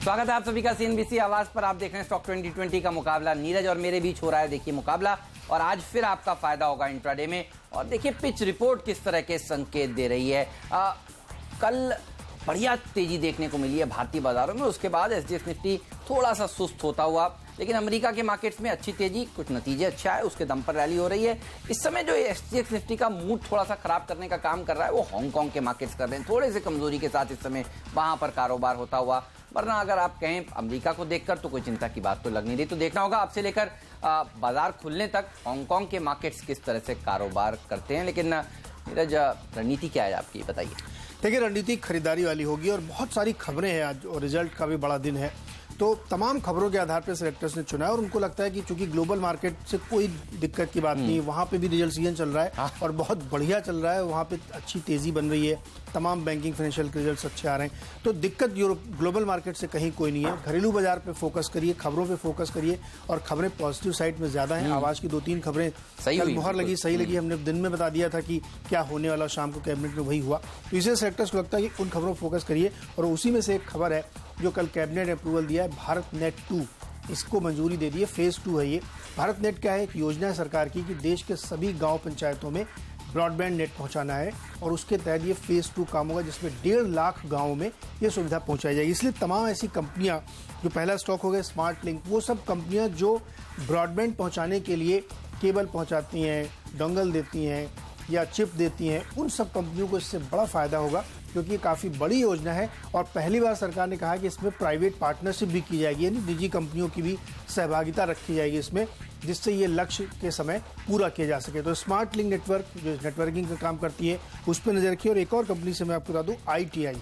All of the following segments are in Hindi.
स्वागत है आप सभी का सीएनबीसी आवाज पर। आप देख रहे हैं स्टॉक 2020 का मुकाबला नीरज और मेरे बीच हो रहा है। देखिए मुकाबला, और आज फिर आपका फायदा होगा इंट्राडे में। और देखिए पिच रिपोर्ट किस तरह के संकेत दे रही है। कल बढ़िया तेजी देखने को मिली है भारतीय बाजारों में, उसके बाद एसजीएक्स निफ्टी थोड़ा सा सुस्त होता हुआ, लेकिन अमेरिका के मार्केट्स में अच्छी तेजी, कुछ नतीजे अच्छा है, उसके दम पर रैली हो रही है। इस समय जो एसजीएक्स निफ्टी का मूड थोड़ा सा खराब करने का काम कर रहा है वो हांगकांग के मार्केट्स कर रहे हैं, थोड़े से कमजोरी के साथ इस समय वहां पर कारोबार होता हुआ। वरना अगर आप कहें अमेरिका को देखकर तो कोई चिंता की बात तो लग नहीं रही। तो देखना होगा आपसे लेकर बाजार खुलने तक हांगकांग के मार्केट्स किस तरह से कारोबार करते हैं। लेकिन नीरज, रणनीति क्या है आपकी, बताइए। देखिए, रणनीति खरीदारी वाली होगी और बहुत सारी खबरें हैं आज, और रिजल्ट का भी बड़ा दिन है, तो तमाम खबरों के आधार पर सेलेक्टर्स ने चुना है। और उनको लगता है कि चूंकि ग्लोबल मार्केट से कोई दिक्कत की बात नहीं, वहां पे भी रिजल्ट सीजन चल रहा है और बहुत बढ़िया चल रहा है, वहां पे अच्छी तेजी बन रही है, तमाम बैंकिंग फाइनेंशियल के रिजल्ट्स अच्छे आ रहे हैं, तो दिक्कत यूरोप ग्लोबल मार्केट से कहीं कोई नहीं है। घरेलू बाजार पे फोकस करिए, खबरों पे फोकस करिए, और खबरें पॉजिटिव साइड में ज्यादा हैं। आवाज की 2-3 खबरें कल मुहर लगी, सही लगी, हमने दिन में बता दिया था कि क्या होने वाला, शाम को कैबिनेट में वही हुआ। तो इसे सेक्टर्स को लगता है कि उन खबरों पर फोकस करिए। और उसी में से एक खबर है जो कल कैबिनेट ने अप्रूवल दिया है, भारत नेट 2, इसको मंजूरी दे दी है, फेज 2 है ये। भारत नेट क्या है? एक योजना है सरकार की कि देश के सभी गांव पंचायतों में ब्रॉडबैंड नेट पहुंचाना है, और उसके तहत ये फेज 2 काम होगा, जिसमें 1.5 लाख गांवों में ये सुविधा पहुंचाई जाएगी। इसलिए तमाम ऐसी कंपनियां, जो पहला स्टॉक हो गया स्मार्ट लिंक, वो सब कंपनियां जो ब्रॉडबैंड पहुंचाने के लिए केबल पहुंचाती हैं, डोंगल देती हैं या चिप देती हैं, उन सब कंपनियों को इससे बड़ा फायदा होगा, क्योंकि ये काफ़ी बड़ी योजना है। और पहली बार सरकार ने कहा कि इसमें प्राइवेट पार्टनरशिप भी की जाएगी, यानी निजी कंपनियों की भी सहभागिता रखी जाएगी इसमें, जिससे ये लक्ष्य के समय पूरा किया जा सके। तो स्मार्ट लिंक नेटवर्क जो नेटवर्किंग का काम करती है, उस पर नजर रखिए। और एक और कंपनी से मैं आपको बता दूं, ITI,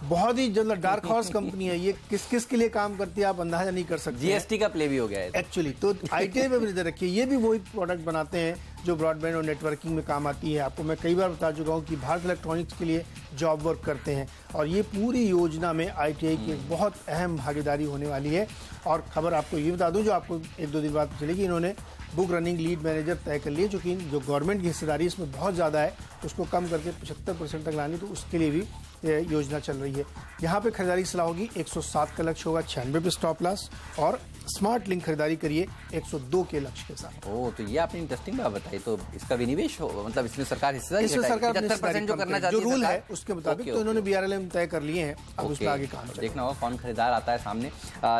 बहुत ही जल्द डार्क हॉर्स कंपनी है ये। किस किस के लिए काम करती है आप अंदाजा नहीं कर सकते। जीएसटी का प्ले भी हो गया है एक्चुअली। तो ITI पे भी नजर रखिए, ये भी वही प्रोडक्ट बनाते हैं जो ब्रॉडबैंड और नेटवर्किंग में काम आती है। आपको मैं कई बार बता चुका हूँ कि भारत इलेक्ट्रॉनिक्स के लिए जॉब वर्क करते हैं, और ये पूरी योजना में ITI की एक बहुत अहम भागीदारी होने वाली है। और खबर आपको ये बता दूं, जो आपको 1-2 दिन बाद चलेगी, इन्होंने बुक रनिंग लीड मैनेजर तय कर लिए, चूँकि जो गवर्नमेंट की हिस्सेदारी इसमें बहुत ज़्यादा है, उसको कम करके 75% तक लानी, तो उसके लिए भी योजना चल रही है। यहाँ पे खरीदारी सलाह होगी, 107 का लक्ष्य होगा, 96 पे स्टॉप लॉस, और स्मार्ट लिंक खरीदारी करिए 102 के लक्ष्य के साथ। ओह, तो ये आपने इंटरेस्टिंग बात बताई। तो इसका विनिवेश हो, मतलब इसमें सरकार हिस्सेदारी, इसमें सरकार 75% जो करना चाहती है, जो रूल है उसके मुताबिक, तो इन्होंने BRLM तय कर लिए हैं, अब उस पर आगे काम चलेगा। देखना होगा कौन खरीदार आता है सामने।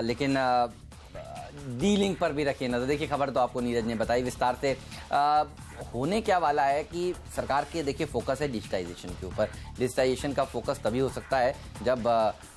लेकिन डी लिंक पर भी रखिए नजर। देखिए खबर तो आपको नीरज ने बताई विस्तार से। होने क्या वाला है कि सरकार के देखिए फोकस है डिजिटाइजेशन के ऊपर। डिजिटाइजेशन का फोकस तभी हो सकता है जब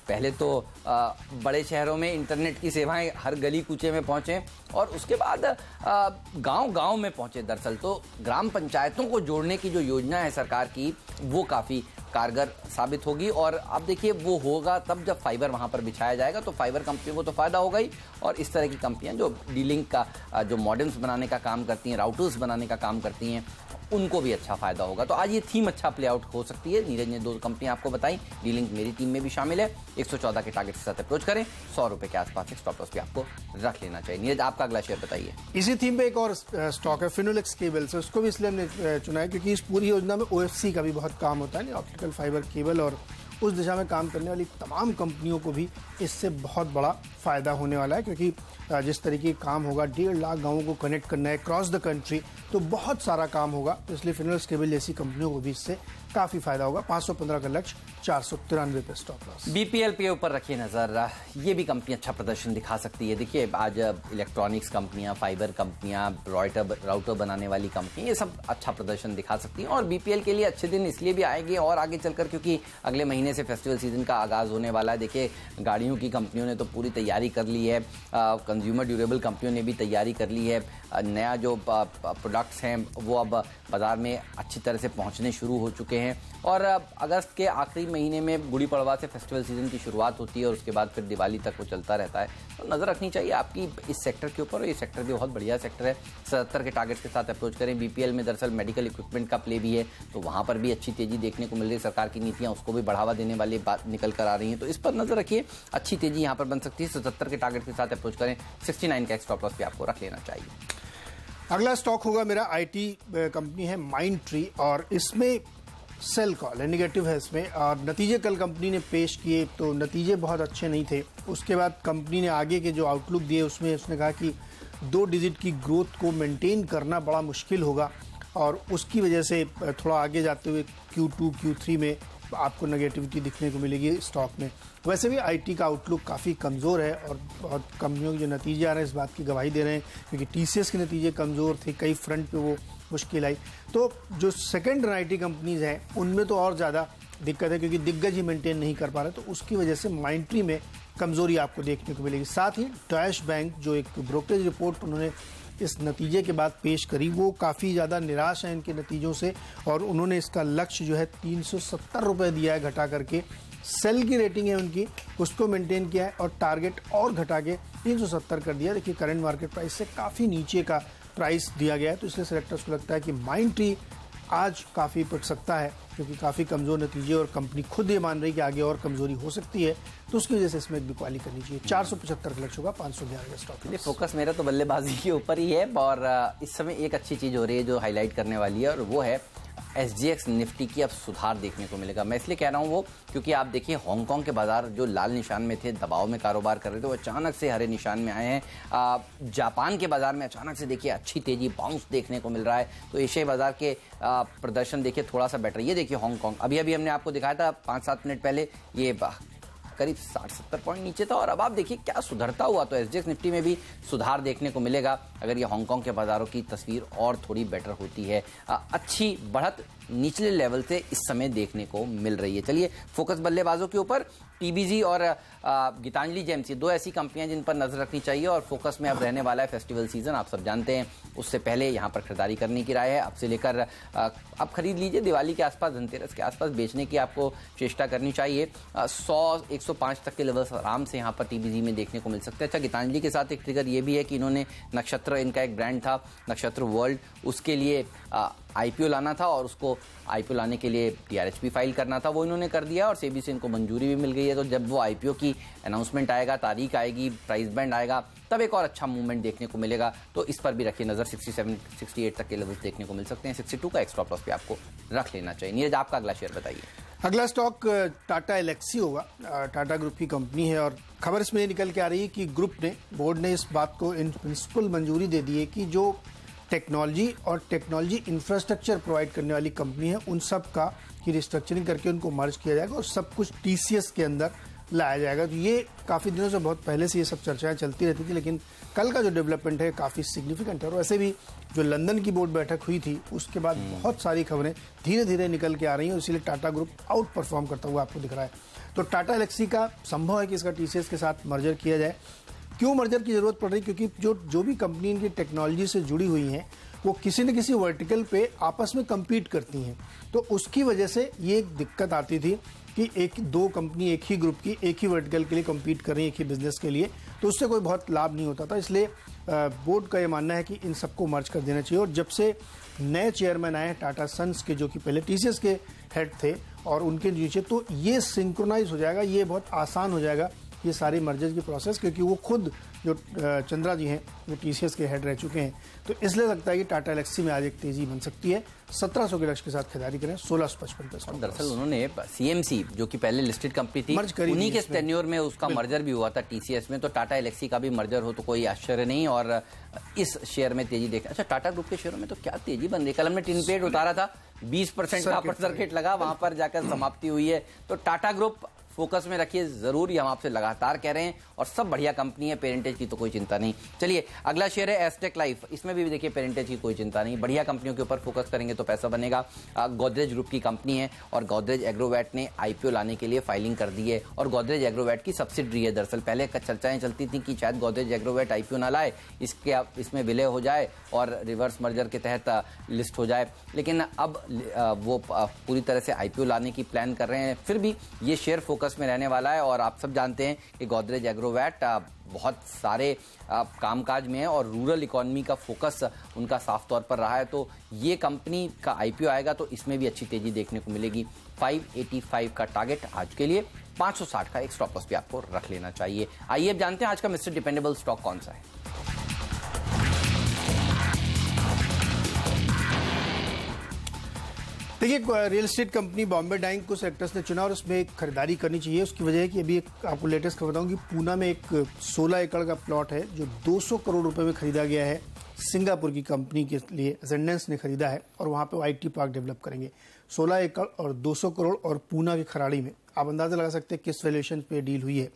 पहले तो बड़े शहरों में इंटरनेट की सेवाएं हर गली कूचे में पहुंचे, और उसके बाद गांव-गांव में पहुंचे। दरअसल तो ग्राम पंचायतों को जोड़ने की जो योजना है सरकार की, वो काफ़ी कारगर साबित होगी। और अब देखिए वो होगा तब जब फाइबर वहां पर बिछाया जाएगा, तो फाइबर कंपनियों को तो फायदा होगा ही, और इस तरह की कंपनियां जो डी-लिंक का जो मॉडेम्स बनाने का काम करती हैं, राउटर्स बनाने का काम करती हैं, उनको भी अच्छा फायदा होगा। तो आज ये थीम अच्छा प्ले आउट हो सकती है। नीरज ने 2 कंपनियां आपको बताई, डी-लिंक मेरी टीम में भी शामिल है। 114 के टारगेट के साथ अप्रोच करें, 100 रुपए के आसपास एक स्टॉप लॉस भी आपको रख लेना चाहिए। नीरज, आपका अगला शेयर बताइए। इसी थीम पे एक और स्टॉक है फिनोलेक्स केबल्स, उसको भी इसलिए हमने चुना है क्योंकि इस पूरी योजना में OFC का भी बहुत काम होता है, ऑप्टिकल फाइबर केबल, और उस दिशा में काम करने वाली तमाम कंपनियों को भी इससे बहुत बड़ा फायदा होने वाला है। क्योंकि जिस तरीके का काम होगा, 1.5 लाख गांवों को कनेक्ट करना है क्रॉस द कंट्री, तो बहुत सारा काम होगा। तो इसलिए फिनोलेक्स केबल जैसी कंपनियों को भी इससे काफी फायदा होगा। 515 का लक्ष्य, 493 पे स्टॉप लॉस। BPL के ऊपर रखिए नजर। ये भी कंपनी अच्छा प्रदर्शन दिखा सकती है। देखिए आज इलेक्ट्रॉनिक्स कंपनियां, फाइबर कंपनियां, राउटर बनाने वाली कंपनी, ये सब अच्छा प्रदर्शन दिखा सकती हैं। और BPL के लिए अच्छे दिन इसलिए भी आएंगे और आगे चलकर, क्योंकि अगले महीने से फेस्टिवल सीजन का आगाज होने वाला है। देखिए गाड़ियों की कंपनियों ने तो पूरी तैयारी कर ली है, कंज्यूमर ड्यूरेबल कंपनियों ने भी तैयारी कर ली है। नया जो प्रोडक्ट्स हैं वो अब बाजार में अच्छी तरह से पहुंचने शुरू हो चुके हैं। और अगस्त के आखिरी महीने में गुड़ी पड़वा से फेस्टिवल सीजन की शुरुआत होती है, और उसके बाद फिर दिवाली तक वो चलता रहता है। तो नजर रखनी चाहिए आपकी इस सेक्टर के ऊपर। ये सेक्टर भी बहुत बढ़िया सेक्टर है। 77 के टारगेट के साथ अप्रोच करें। BPL में दरअसल मेडिकल इक्विपमेंट का प्ले भी है, तो वहां पर भी अच्छी तेजी देखने को मिल रही है। सरकार की नीतियां उसको भी बढ़ावा देने वाली बात निकल कर आ रही हैं, तो इस पर नजर रखिए। अच्छी तेजी यहां पर बन सकती है। 77 के टारगेट के साथ अप्रोच करें। 69 का स्टॉप लॉस भी आपको रख लेना चाहिए। अगला स्टॉक होगा मेरा IT कंपनी है माइंड ट्री, और इसमें सेल कॉल है, निगेटिव है इसमें। और नतीजे कल कंपनी ने पेश किए तो नतीजे बहुत अच्छे नहीं थे। उसके बाद कंपनी ने आगे के जो आउटलुक दिए उसमें उसने कहा कि 2 डिजिट की ग्रोथ को मेंटेन करना बड़ा मुश्किल होगा और उसकी वजह से थोड़ा आगे जाते हुए Q2, Q3 में आपको नेगेटिविटी दिखने को मिलेगी स्टॉक में। वैसे भी आईटी का आउटलुक काफ़ी कमज़ोर है और बहुत कंपनियों के जो नतीजे आ रहे हैं इस बात की गवाही दे रहे हैं, क्योंकि टीसीएस के नतीजे कमज़ोर थे, कई फ्रंट पे वो मुश्किल आई। तो जो सेकेंड आईटी कंपनीज हैं उनमें तो और ज़्यादा दिक्कत है, क्योंकि दिग्गज ही मेंटेन नहीं कर पा रहे, तो उसकी वजह से माइंट्री में कमज़ोरी आपको देखने को मिलेगी। साथ ही डॉयश बैंक जो एक ब्रोकरेज रिपोर्ट उन्होंने इस नतीजे के बाद पेश करी, वो काफ़ी ज़्यादा निराश है इनके नतीजों से और उन्होंने इसका लक्ष्य जो है 370 रुपये दिया है घटा करके। सेल की रेटिंग है उनकी, उसको मेंटेन किया है और टारगेट और घटा के 370 कर दिया। देखिए करंट मार्केट प्राइस से काफ़ी नीचे का प्राइस दिया गया है, तो इसलिए सेलेक्टर्स को लगता है कि माइंट्री आज काफ़ी पिट सकता है, क्योंकि काफ़ी कमज़ोर नतीजे और कंपनी खुद ये मान रही कि आगे और कमज़ोरी हो सकती है, तो उसकी वजह से इसमें एक बिकवाली करनी चाहिए। 475 का लक्ष्य होगा, 511 का स्टॉक। फोकस मेरा तो बल्लेबाजी के ऊपर ही है और इस समय एक अच्छी चीज़ हो रही है जो हाईलाइट करने वाली है और वो है SGX निफ्टी की अब सुधार देखने को मिलेगा। मैं इसलिए कह रहा हूँ वो क्योंकि आप देखिए हांगकांग के बाजार जो लाल निशान में थे, दबाव में कारोबार कर रहे थे, वो अचानक से हरे निशान में आए हैं। जापान के बाजार में अचानक से देखिए अच्छी तेजी बाउंस देखने को मिल रहा है, तो एशियाई बाजार के प्रदर्शन देखिए थोड़ा सा बेटर। ये देखिए हांगकांग अभी हमने आपको दिखाया था 5-7 मिनट पहले, ये करीब 60-70 पॉइंट नीचे था और अब आप देखिए क्या सुधरता हुआ। तो SGX निफ्टी में भी सुधार देखने को मिलेगा अगर ये हांगकांग के बाजारों की तस्वीर और थोड़ी बेटर होती है। अच्छी बढ़त निचले लेवल से इस समय देखने को मिल रही है। चलिए फोकस बल्लेबाजों के ऊपर TBG और गीतांजलि जेम्स, 2 ऐसी कंपनियां जिन पर नजर रखनी चाहिए और फोकस में अब रहने वाला है फेस्टिवल सीजन, आप सब जानते हैं। उससे पहले यहां पर खरीदारी करने की राय है, अब से लेकर अब खरीद लीजिए, दिवाली के आसपास, धनतेरस के आसपास बेचने की आपको चेष्टा करनी चाहिए। 100-105 तक के लेवल्स आराम से यहाँ पर TBG में देखने को मिल सकते हैं। अच्छा, गीतांजलि के साथ एक ट्रिगर ये भी है कि इन्होंने नक्षत्र, इनका एक ब्रांड था नक्षत्र वर्ल्ड, उसके लिए IPO लाना था और उसको IPO लाने के लिए DRHP फाइल करना था, वो इन्होंने कर दिया और सेबी से इनको मंजूरी भी मिल गई है। तो जब वो IPO की अनाउंसमेंट आएगा, तारीख आएगी, प्राइस बैंड आएगा, तब एक और अच्छा मूवमेंट देखने को मिलेगा। तो इस पर भी रखिए नजर, 67-68 तक के लेवल्स देखने को मिल सकते हैं। 62 का एक्स्ट्रा लॉस पे आपको रख लेना चाहिए। नीरज, आपका अगला शेयर बताइए। अगला स्टॉक टाटा एलेक्सी होगा। टाटा ग्रुप की कंपनी है और खबर इसमें निकल के आ रही है कि ग्रुप ने, बोर्ड ने इस बात को इन प्रिंसिपल मंजूरी दे दी है कि जो टेक्नोलॉजी और टेक्नोलॉजी इंफ्रास्ट्रक्चर प्रोवाइड करने वाली कंपनी है उन सब का की रिस्ट्रक्चरिंग करके उनको मर्ज किया जाएगा और सब कुछ TCS के अंदर लाया जाएगा। तो ये काफ़ी दिनों से, बहुत पहले से ये सब चर्चाएं चलती रहती थी, लेकिन कल का जो डेवलपमेंट है काफ़ी सिग्निफिकेंट है। और वैसे भी जो लंदन की बोर्ड बैठक हुई थी उसके बाद बहुत सारी खबरें धीरे धीरे निकल के आ रही हैं, इसीलिए टाटा ग्रुप आउट परफॉर्म करता हुआ आपको दिख रहा है। तो टाटा एलेक्सी का संभव है कि इसका TCS के साथ मर्जर किया जाए। क्यों मर्जर की जरूरत पड़ रही? क्योंकि जो भी कंपनी इनकी टेक्नोलॉजी से जुड़ी हुई हैं वो किसी न किसी वर्टिकल पे आपस में compete करती हैं, तो उसकी वजह से ये एक दिक्कत आती थी कि 1-2 कंपनी एक ही ग्रुप की एक ही वर्टिकल के लिए compete कर रही है, एक ही बिजनेस के लिए, तो उससे कोई बहुत लाभ नहीं होता था। इसलिए बोर्ड का ये मानना है कि इन सबको मर्ज कर देना चाहिए। और जब से नए चेयरमैन आए टाटा सन्स के, जो कि पहले TCS के हेड थे, और उनके नीचे, तो ये सिंक्रोनाइज हो जाएगा, ये बहुत आसान हो जाएगा ये सारी मर्जर की प्रोसेस, क्योंकि वो खुद जो चंद्रा जी हैं वो TCS के हेड रह चुके हैं। तो इसलिए लगता है कि टाटा एलेक्सी में आज एक तेजी बन सकती है। 1700 के लक्ष्य के साथ खरीदारी करें, 1655 पे। दरअसल उन्होंने CMC जो कि पहले लिस्टेड कंपनी थी, उन्हीं के टेन्योर में उसका मर्जर भी हुआ था TCS में, तो टाटा एलेक्सी का भी मर्जर हो तो कोई आश्चर्य नहीं। और इस शेयर में तेजी देखें। अच्छा, टाटा ग्रुप के शेयरों में तो क्या तेजी बन रही है। कल हमने टिन प्लेट उतारा था, 20% का अपर सर्किट लगा, वहां पर जाकर समाप्ति हुई है। तो टाटा ग्रुप फोकस में रखिए जरूर, ये हम आपसे लगातार कह रहे हैं, और सब बढ़िया कंपनी है, पेरेंटेज की तो कोई चिंता नहीं। चलिए अगला शेयर है एस्टेक लाइफ, इसमें भी देखिए पेरेंटेज की कोई चिंता नहीं, बढ़िया कंपनियों के ऊपर फोकस करेंगे तो पैसा बनेगा। गोदरेज ग्रुप की कंपनी है और गोदरेज एग्रोवेट ने IPO लाने के लिए फाइलिंग कर दी है और गोदरेज एग्रोवेट की सब्सिडरी है। दरअसल पहले चर्चाएं चलती थी कि शायद गोदरेज एग्रोवेट IPO ना लाए, इसमें विलय हो जाए और रिवर्स मर्जर के तहत लिस्ट हो जाए, लेकिन अब वो पूरी तरह से IPO लाने की प्लान कर रहे हैं। फिर भी ये शेयर फोकस में रहने वाला है और आप सब जानते हैं कि गोदरेज एग्रोवेट बहुत सारे कामकाज में है और रूरल इकोनॉमी का फोकस उनका साफ तौर पर रहा है। तो ये कंपनी का IPO आएगा तो इसमें भी अच्छी तेजी देखने को मिलेगी। 585 का टारगेट आज के लिए, 560 का एक स्टॉप लॉस भी आपको रख लेना चाहिए। आइए अब जानते हैं आज का मिस्टर डिपेंडेबल स्टॉक कौन सा है। देखिए, real estate company Bombay Dyeing को सेलेक्टर्स ने चुना और उसमें एक खरीदारी करनी चाहिए। उसकी वजह है कि अभी आपको लेटेस्ट खबर बताऊं कि पूना में एक 16 एकड़ का प्लॉट है जो 200 करोड़ रुपए में खरीदा गया है। सिंगापुर की कंपनी के लिए एजेंडेंस ने खरीदा है और वहां पे वो IT पार्क डेवलप करेंगे। 16 एकड़ और 200 करोड़ और पूना के खराड़ी में आप अंदाजा लगा सकते हैं किस वैल्यूएशन पे डील हुई है।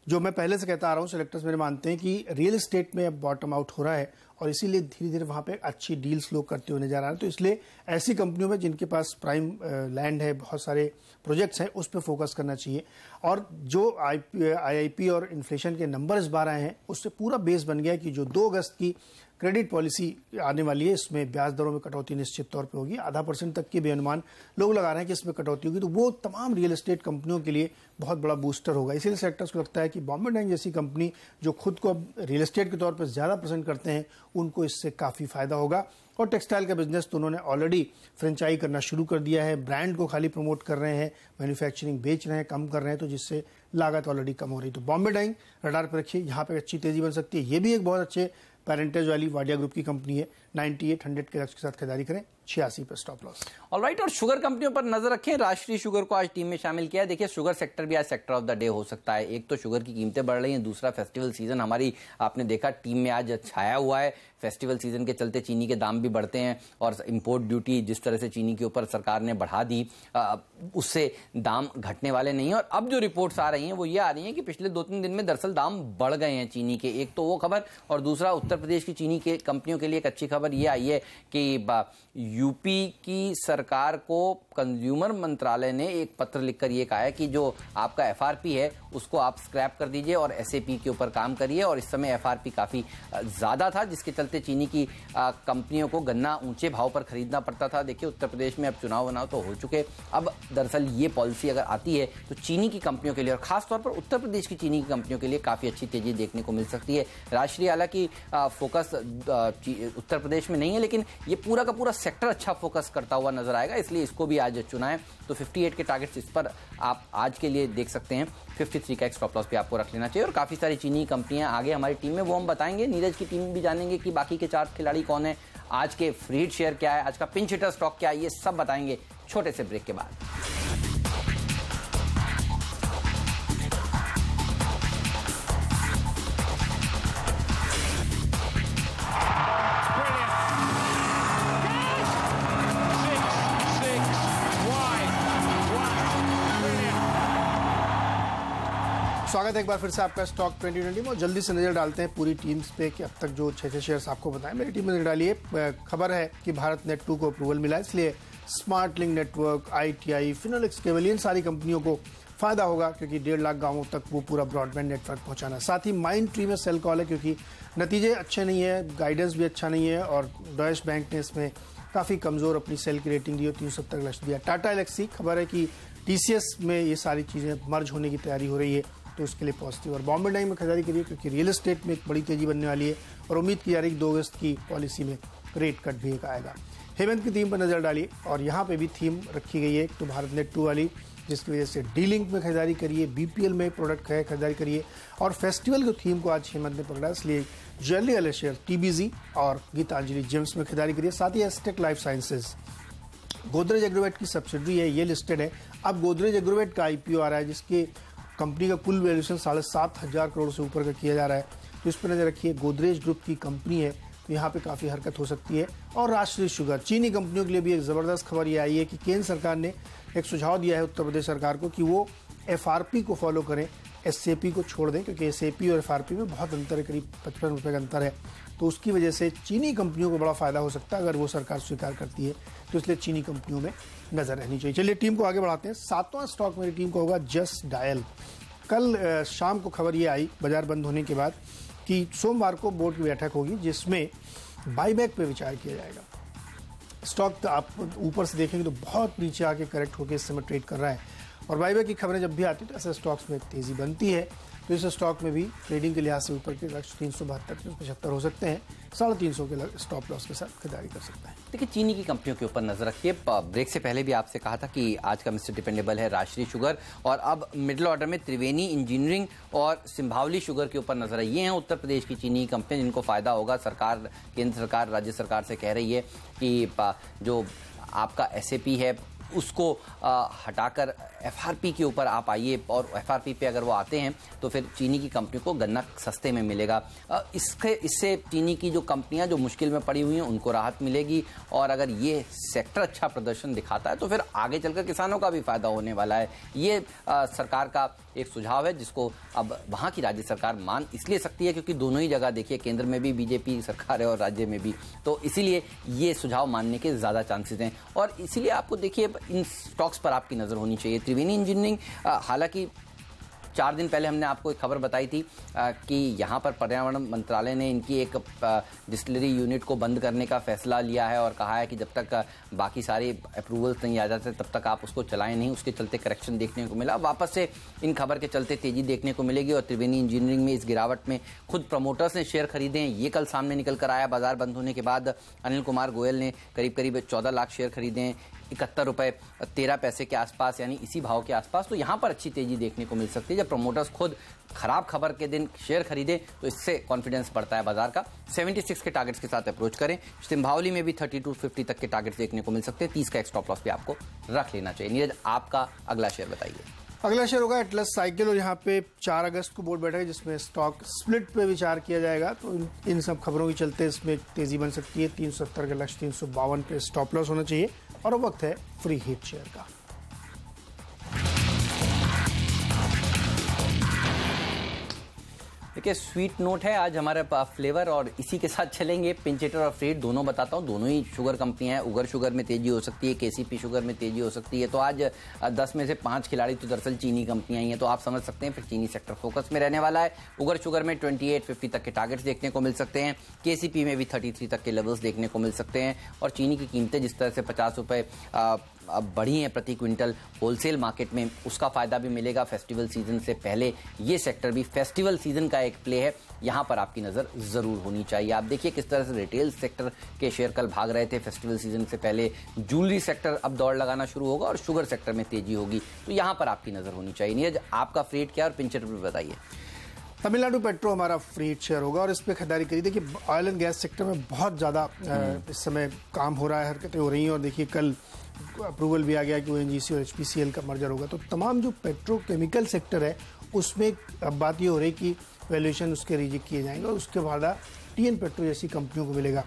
जो मैं पहले से कहता आ रहा हूँ, सेलेक्टर्स मेरे मानते हैं कि रियल एस्टेट में अब बॉटम आउट हो रहा है और इसीलिए धीरे धीरे वहाँ पे अच्छी डील्स लोग करते हुए नजर आ रहे हैं। तो इसलिए ऐसी कंपनियों में जिनके पास प्राइम लैंड है, बहुत सारे प्रोजेक्ट्स हैं, उस पर फोकस करना चाहिए। और जो IIP और इन्फ्लेशन के नंबर इस बार आए हैं, उससे पूरा बेस बन गया कि जो 2 अगस्त की क्रेडिट पॉलिसी आने वाली है, इसमें ब्याज दरों में कटौती निश्चित तौर पे होगी। आधा % तक के भी अनुमान लोग लगा रहे हैं कि इसमें कटौती होगी, तो वो तमाम रियल एस्टेट कंपनियों के लिए बहुत बड़ा बूस्टर होगा। इसीलिए सेक्टर्स को लगता है कि बॉम्बे डाइंग जैसी कंपनी जो खुद को अब रियल एस्टेट के तौर पर ज्यादा पसंद करते हैं, उनको इससे काफी फायदा होगा। और टेक्सटाइल का बिजनेस तो उन्होंने ऑलरेडी फ्रेंचाइज करना शुरू कर दिया है, ब्रांड को खाली प्रमोट कर रहे हैं, मैन्युफैक्चरिंग बेच रहे हैं, कम कर रहे हैं, तो जिससे लागत ऑलरेडी कम हो रही है। तो बॉम्बे डाइंग रडार पर रखिए, यहाँ पे अच्छी तेजी बन सकती है। ये भी एक बहुत अच्छे पेरेंटेज वाली वाडिया ग्रुप की कंपनी है। 9800 के लक्ष्य के साथ खरीदारी करें, 86 पर स्टॉप लॉस। ऑलराइट, और शुगर कंपनियों पर नजर रखें। राष्ट्रीय शुगर को आज टीम में शामिल किया है। देखिए, शुगर सेक्टर भी आज सेक्टर ऑफ द डे हो सकता है। एक तो शुगर की कीमतें बढ़ रही हैं, दूसरा फेस्टिवल सीजन हमारी आपने देखा टीम में आज छाया हुआ है। फेस्टिवल सीजन के चलते चीनी के दाम भी बढ़ते हैं और इंपोर्ट ड्यूटी जिस तरह से चीनी के ऊपर सरकार ने बढ़ा दी, उससे दाम घटने वाले नहीं है। और अब जो रिपोर्ट्स आ रही हैं वो ये आ रही हैं कि पिछले 2-3 दिन में दरअसल दाम बढ़ गए हैं चीनी के। एक तो वो खबर, और दूसरा उत्तर प्रदेश की चीनी के कंपनियों के लिए एक अच्छी खबर ये आई है कि यूपी की सरकार को कंज्यूमर मंत्रालय ने एक पत्र लिखकर ये कहा है कि जो आपका FRP है उसको आप स्क्रैप कर दीजिए और SAP के ऊपर काम करिए। और इस समय FRP काफी ज्यादा था, जिसके चलते चीनी की कंपनियों को गन्ना ऊंचे भाव पर खरीदना पड़ता था। देखिए, उत्तर प्रदेश में अब चुनाव तो हो चुके, अब दरअसल ये पॉलिसी अगर आती है तो चीनी की कंपनियों के लिए और खासतौर पर उत्तर प्रदेश की चीनी की कंपनियों के लिए काफी अच्छी तेजी देखने को मिल सकती है। राष्ट्रीय हालांकि फोकस उत्तर प्रदेश में नहीं है, लेकिन ये पूरा का पूरा सेक्टर अच्छा फोकस करता हुआ नजर आएगा, इसलिए इसको भी आज चुना है। तो 58 के टारगेट्स इस पर आप आज के लिए देख सकते हैं। 53 का एक स्टॉप लॉस भी आपको रख लेना चाहिए। और काफी सारी चीनी कंपनियां आगे हमारी टीम में, वो हम बताएंगे। नीरज की टीम भी जानेंगे कि बाकी के 4 खिलाड़ी कौन है, आज के फ्री हिट शेयर क्या है, आज का पिंच हिटर स्टॉक क्या है, ये सब बताएंगे छोटे से ब्रेक के बाद। स्वागत है एक बार फिर से आपका स्टॉक 2020 में। और जल्दी से नजर डालते हैं पूरी टीम्स पे कि अब तक जो 6 शेयर्स आपको बताएं। मेरी टीम में नजर डालिए। खबर है कि भारत नेट 2 को अप्रूवल मिला है, इसलिए smart link network, ITI, Finolex cable, इन सारी कंपनियों को फायदा होगा क्योंकि 1.5 लाख गांवों तक वो पूरा ब्रॉडबैंड नेटवर्क पहुंचाना। साथ ही माइंड ट्री में सेल कॉल है क्योंकि नतीजे अच्छे नहीं है, गाइडेंस भी अच्छा नहीं है और डॉयश बैंक ने इसमें काफी कमजोर अपनी सेल की रेटिंग दी और 370 लक्ष्य दिया। टाटा एलेक्सी, खबर है कि TCS में ये सारी चीजें मर्ज होने की तैयारी हो रही है, तो उसके लिए पॉजिटिव। और बॉम्बे डाइंग में खरीदारी करिए क्योंकि रियल एस्टेट में एक बड़ी तेजी बनने वाली है और उम्मीद की जा रही है कि 2 अगस्त की पॉलिसी में रेट कट भी एक आएगा। हेमंत की थीम पर नजर डालिए और यहाँ पे भी थीम रखी गई है, एक तो भारत नेट 2 वाली, जिसकी वजह से D-Link में खरीदारी करिए, BPL में प्रोडक्ट है खरीदारी करिए। और फेस्टिवल की थीम को आज हेमंत ने पकड़ा, इसलिए ज्वेलरी वाले शेयर TBZ और गीतांजलि जेम्स में खरीदारी करिए। साथ ही Astec life sciences, Godrej Agrovet की सब्सिडरी है, ये लिस्टेड है। अब गोदरेज एग्रोवेट का IPO आ रहा है जिसके कंपनी का कुल वैल्यूएशन 7,500 करोड़ से ऊपर का किया जा रहा है, तो इस पर नजर रखिए। गोदरेज ग्रुप की कंपनी है तो यहाँ पे काफी हरकत हो सकती है। और राष्ट्रीय शुगर, चीनी कंपनियों के लिए भी एक जबरदस्त खबर ये आई है कि केंद्र सरकार ने एक सुझाव दिया है उत्तर प्रदेश सरकार को कि वो FRP को फॉलो करें, SAP को छोड़ दें, क्योंकि SAP और FRP में बहुत अंतर है, करीब 55 रुपये का अंतर है। तो उसकी वजह से चीनी कंपनियों को बड़ा फायदा हो सकता है अगर वो सरकार स्वीकार करती है, तो इसलिए चीनी कंपनियों में नजर रहनी चाहिए। चलिए टीम को आगे बढ़ाते हैं। 7वां स्टॉक मेरी टीम का होगा जस्ट डायल। कल शाम को खबर ये आई बाजार बंद होने के बाद कि सोमवार को बोर्ड की बैठक होगी जिसमें बाईबैक पे विचार किया जाएगा। स्टॉक तो आप ऊपर से देखेंगे तो बहुत नीचे आके करेक्ट होकर इस समय ट्रेड कर रहा है और बाईबैक की खबरें जब भी आती है तो ऐसे स्टॉक्स में तेजी बनती है। तो इस स्टॉक में भी ट्रेडिंग के लिहाज से ऊपर के लक्ष्य 372-375 हो सकते हैं, 350 के स्टॉप लॉस के साथ खरीदारी कर सकता है। देखिए, चीनी की कंपनियों के ऊपर नजर रखिए। ब्रेक से पहले भी आपसे कहा था कि आज का मिस्टर डिपेंडेबल है राष्ट्रीय शुगर, और अब मिडिल ऑर्डर में त्रिवेणी इंजीनियरिंग और सिंभावली शुगर के ऊपर नजर है। ये हैं उत्तर प्रदेश की चीनी कंपनी जिनको फायदा होगा। सरकार, केंद्र सरकार, राज्य सरकार से कह रही है कि जो आपका SAP है उसको हटाकर FRP के ऊपर आप आइए, और FRP पे अगर वो आते हैं तो फिर चीनी की कंपनी को गन्ना सस्ते में मिलेगा। इससे चीनी की जो कंपनियां जो मुश्किल में पड़ी हुई हैं उनको राहत मिलेगी, और अगर ये सेक्टर अच्छा प्रदर्शन दिखाता है तो फिर आगे चलकर किसानों का भी फायदा होने वाला है। ये सरकार का एक सुझाव है जिसको अब वहाँ की राज्य सरकार मान इसलिए सकती है क्योंकि दोनों ही जगह देखिए, केंद्र में भी BJP सरकार है और राज्य में भी, तो इसीलिए ये सुझाव मानने के ज़्यादा चांसेस हैं। और इसीलिए आपको देखिए इन स्टॉक्स पर आपकी नज़र होनी चाहिए। त्रिवेणी इंजीनियरिंग, हालांकि 4 दिन पहले हमने आपको एक खबर बताई थी कि यहाँ पर पर्यावरण मंत्रालय ने इनकी एक डिस्टिलरी यूनिट को बंद करने का फैसला लिया है और कहा है कि जब तक बाकी सारे अप्रूवल्स नहीं आ जाते तब तक आप उसको चलाएं नहीं। उसके चलते करेक्शन देखने को मिला, वापस से इन खबर के चलते तेजी देखने को मिलेगी। और त्रिवेणी इंजीनियरिंग में इस गिरावट में खुद प्रमोटर्स ने शेयर खरीदे हैं, ये कल सामने निकल कर आया। बाजार बंद होने के बाद अनिल कुमार गोयल ने करीब 14 लाख शेयर खरीदे हैं, 71 रुपये 13 पैसे के आसपास, यानी इसी भाव के आसपास। तो यहाँ पर अच्छी तेजी देखने को मिल सकती है। जब प्रमोटर्स खुद खराब खबर के दिन शेयर खरीदे तो इससे कॉन्फिडेंस बढ़ता है बाजार का। 76 के टारगेट्स के साथ अप्रोच करें। सिंभावली में भी 3250 तक के टारगेट्स देखने को मिल सकते हैं। 30 का एक स्टॉप लॉस भी आपको रख लेना चाहिए। नीरज, आपका अगला शेयर बताइए। अगला शेयर होगा एटलस साइकिल, और यहाँ पे 4 अगस्त को बोर्ड बैठा है जिसमें स्टॉक स्प्लिट पे विचार किया जाएगा। तो इन सब खबरों के चलते इसमें तेजी बन सकती है। 370 का लक्ष्य, 352 पे स्टॉप लॉस होना चाहिए। और अब वक्त है फ्री हिट शेयर का। देखिए, स्वीट नोट है आज हमारे पास फ्लेवर, और इसी के साथ चलेंगे। पिंचेटर और फ्रेट दोनों बताता हूँ, दोनों ही शुगर कंपनियां हैं। उगर शुगर में तेजी हो सकती है, KCP शुगर में तेजी हो सकती है। तो आज 10 में से 5 खिलाड़ी तो दरअसल चीनी कंपनियां ही हैं, तो आप समझ सकते हैं फिर चीनी सेक्टर फोकस में रहने वाला है। उगर शुगर में 2850 तक के टारगेट्स देखने को मिल सकते हैं। KCP में भी 33 तक के लेवल्स देखने को मिल सकते हैं। और चीनी की कीमतें जिस तरह से 50 रुपये अब बढ़ी हैं प्रति क्विंटल होलसेल मार्केट में, उसका फायदा भी मिलेगा फेस्टिवल सीजन से पहले। ये सेक्टर भी फेस्टिवल सीजन का एक प्ले है, यहाँ पर आपकी नज़र ज़रूर होनी चाहिए। आप देखिए किस तरह से रिटेल सेक्टर के शेयर कल भाग रहे थे फेस्टिवल सीजन से पहले। ज्वेलरी सेक्टर अब दौड़ लगाना शुरू होगा और शुगर सेक्टर में तेजी होगी, तो यहाँ पर आपकी नज़र होनी चाहिए। नीरज, आपका फ्रेट क्या और पिंचर भी बताइए। तमिलनाडु पेट्रो हमारा फ्री शेयर होगा, और इस पर खरीदारी करी। देखिए, ऑयल एंड गैस सेक्टर में बहुत ज़्यादा इस समय काम हो रहा है, हरकतें हो रही हैं। और देखिए कल अप्रूवल भी आ गया कि ONGC और HPCL का मर्जर होगा। तो तमाम जो पेट्रोकेमिकल सेक्टर है उसमें अब बात ये हो रही कि वैल्यूएशन उसके रिजेक्ट किए जाएंगे, और उसके बाद TN पेट्रो जैसी कंपनियों को मिलेगा।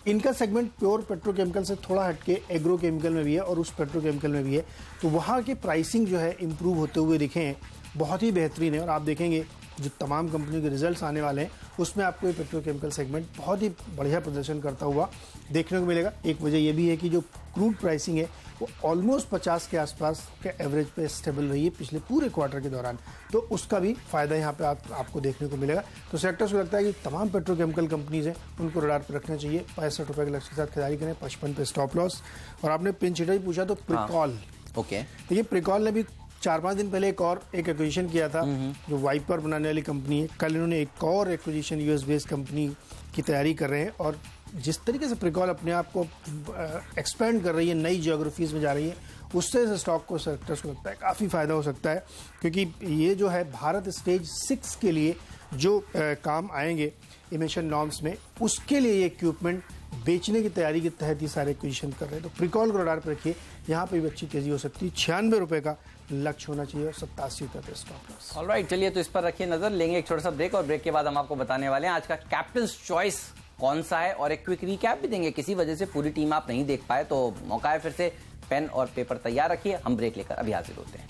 इनका सेगमेंट प्योर पेट्रोकेमिकल से थोड़ा हटके एग्रोकेमिकल में भी है और उस पेट्रोकेमिकल में भी है। तो वहाँ के प्राइसिंग जो है इम्प्रूव होते हुए दिखे हैं, बहुत ही बेहतरीन है। और आप देखेंगे जो तमाम कंपनियों के रिजल्ट्स आने वाले हैं उसमें आपको ये पेट्रोकेमिकल सेगमेंट बहुत ही बढ़िया प्रदर्शन करता हुआ देखने को मिलेगा। एक वजह ये भी है कि जो क्रूड प्राइसिंग है वो ऑलमोस्ट 50 के आसपास के एवरेज पे स्टेबल रही है पिछले पूरे क्वार्टर के दौरान, तो उसका भी फायदा यहाँ पे आपको देखने को मिलेगा। तो सेक्टर्स को लगता है कि तमाम पेट्रोकेमिकल कंपनीज हैं उनको रडार पर रखना चाहिए। 65 रुपये के लक्ष्य के साथ खरीदारी करें, 55 पे स्टॉप लॉस। और आपने पिंच हिटर ही पूछा तो प्रिकॉल, ओके, देखिए प्रिकॉल ने भी 4-5 दिन पहले एक एक्विजिशन किया था जो वाइपर बनाने वाली कंपनी है। कल इन्होंने एक और एक्विजिशन US बेस्ड कंपनी की तैयारी कर रहे हैं। और जिस तरीके से प्रिकॉल अपने आप को एक्सपेंड कर रही है, नई जियोग्राफीज में जा रही है, उससे इस स्टॉक को सेक्टर्स को लगता है काफ़ी फायदा हो सकता है। क्योंकि ये जो है भारत स्टेज 6 के लिए जो काम आएंगे इमिशन नॉर्म्स में, उसके लिए ये इक्विपमेंट बेचने की तैयारी के तहत ही सारे एक्विजिशन कर रहे हैं। तो प्रिकॉल को रडार पर रखिए, यहाँ पे भी अच्छी तेजी हो सकती है। 96 रुपये का लक्ष्य होना चाहिए और 87 रुपये पे स्टॉप लॉस। ऑलराइट, चलिए तो इस पर रखिए नजर। लेंगे एक छोटा सा ब्रेक, और ब्रेक के बाद हम आपको बताने वाले हैं आज का कैप्टन्स चॉइस कौन सा है, और एक क्विक रिकैप भी देंगे। किसी वजह से पूरी टीम आप नहीं देख पाए तो मौका है, फिर से पेन और पेपर तैयार रखिए। हम ब्रेक लेकर अभी हाजिर होते हैं।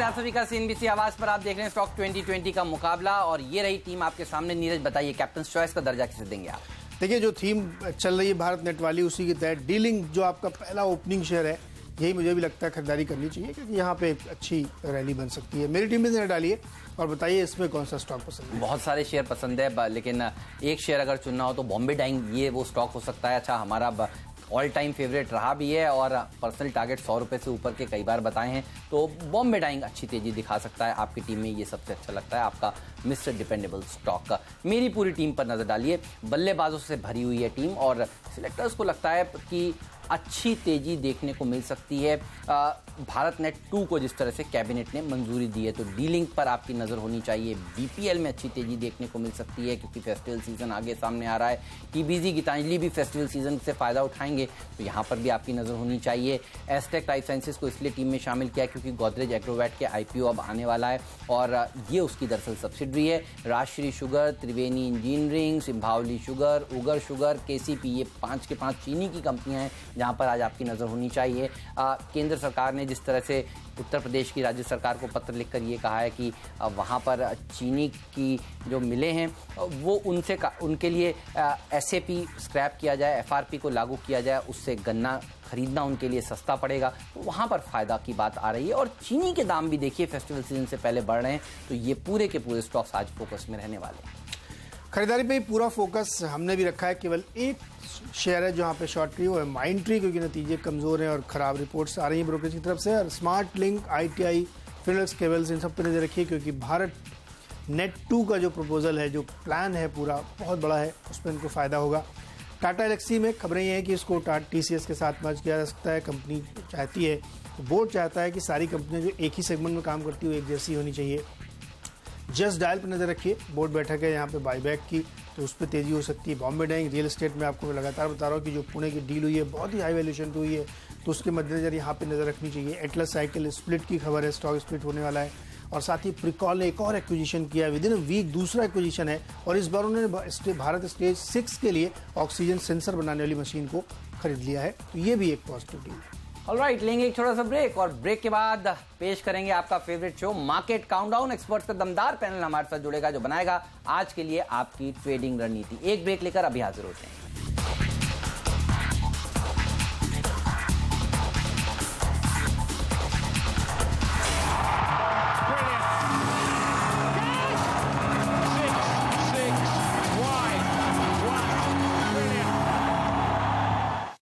आप सभी का CNBC आवाज पर। आप देख रहे हैं स्टॉक 2020 का मुकाबला, और ये रही टीम आपके सामने। नीरज, बताइए कैप्टन्स चॉइस का दर्जा किसे देंगे आप? देखिए, जो थीम चल रही है भारत नेट वाली, उसी के तहत डीलिंग जो आपका पहला ओपनिंग शेयर है, यही मुझे भी लगता है खरीदारी करनी चाहिए, क्योंकि यहाँ पे अच्छी रैली बन सकती है। मेरी टीम में डालिए और बताइए इसमें कौन सा स्टॉक पसंद है। बहुत सारे शेयर पसंद है, लेकिन एक शेयर अगर चुनना हो तो बॉम्बे डाइंग, ये वो स्टॉक हो सकता है। अच्छा, हमारा ऑल टाइम फेवरेट रहा भी है, और पर्सनल टारगेट 100 रुपये से ऊपर के कई बार बताए हैं। तो बॉम्बे डाइंग अच्छी तेजी दिखा सकता है। आपकी टीम में ये सबसे अच्छा लगता है, आपका मिस्टर डिपेंडेबल स्टॉक का। मेरी पूरी टीम पर नजर डालिए, बल्लेबाजों से भरी हुई है टीम, और सिलेक्टर्स को लगता है कि अच्छी तेजी देखने को मिल सकती है। भारत नेट 2 को जिस तरह से कैबिनेट ने मंजूरी दी है, तो डी-लिंक पर आपकी नज़र होनी चाहिए। बीपीएल में अच्छी तेजी देखने को मिल सकती है क्योंकि फेस्टिवल सीजन आगे सामने आ रहा है। टीबीजी गीतांजलि भी फेस्टिवल सीजन से फ़ायदा उठाएंगे, तो यहाँ पर भी आपकी नज़र होनी चाहिए। एस्टेक लाइफ साइंसेज को इसलिए टीम में शामिल किया क्योंकि गोदरेज एग्रोवेट के IPO अब आने वाला है और ये उसकी दरअसल सब्सिडरी है। Rajshree sugar, Triveni engineering, Simbhaoli sugar, Ugar sugar, KCP, ये 5 के 5 चीनी की कंपनियां हैं जहां पर आज आपकी नज़र होनी चाहिए। केंद्र सरकार ने जिस तरह से उत्तर प्रदेश की राज्य सरकार को पत्र लिखकर ये कहा है कि वहाँ पर चीनी की जो मिलें हैं वो उनके लिए SAP स्क्रैप किया जाए, FRP को लागू किया जाए, उससे गन्ना खरीदना उनके लिए सस्ता पड़ेगा, तो वहाँ पर फ़ायदा की बात आ रही है। और चीनी के दाम भी देखिए फेस्टिवल सीजन से पहले बढ़ रहे हैं, तो ये पूरे के पूरे स्टॉक्स आज फोकस में रहने वाले हैं। खरीदारी पे ही पूरा फोकस हमने भी रखा है। केवल एक शेयर है जहाँ पे शॉर्ट ट्री, वो है माइंडट्री, क्योंकि नतीजे कमज़ोर हैं और ख़राब रिपोर्ट्स आ रही हैं ब्रोकरेज की तरफ से। और smart link, ITI, Finolex cables, इन सब पर नजर रखिए क्योंकि भारत नेट 2 का जो प्रपोजल है, जो प्लान है पूरा बहुत बड़ा है, उस पर इनको फ़ायदा होगा। टाटा एलेक्सी में खबरें ये हैं कि इसको TCS के साथ मर्ज किया जा सकता है। कंपनी चाहती है, बोर्ड चाहता है कि सारी कंपनियाँ जो एक ही सेगमेंट में काम करती हो एक जैसी होनी चाहिए। जस्ट डायल पर नज़र रखिए, बोर्ड बैठक है यहाँ पे बाईबैक की, तो उस पर तेज़ी हो सकती है। बॉम्बे डाइंग रियल एस्टेट में आपको मैं लगातार बता रहा हूँ कि जो पुणे की डील हुई है बहुत ही हाई वैल्यूएशन पे हुई है, तो उसके मद्देनजर यहाँ पे नज़र रखनी चाहिए। एटलस साइकिल स्प्लिट की खबर है, स्टॉक स्प्लिट होने वाला है। और साथ ही प्रिकॉल ने एक और एक्विजिशन किया है, विद इन अ वीक दूसरा एक्विजिशन है, और इस बार उन्होंने भारत स्टेज 6 के लिए ऑक्सीजन सेंसर बनाने वाली मशीन को खरीद लिया है, तो ये भी एक पॉजिटिव डील है। ऑलराइट, लेंगे एक छोटा सा ब्रेक और ब्रेक के बाद पेश करेंगे आपका favourite show market countdown. Experts का दमदार पैनल हमारे साथ जुड़ेगा जो बनाएगा आज के लिए आपकी ट्रेडिंग रणनीति। एक ब्रेक लेकर अभी हाजिर होते हैं।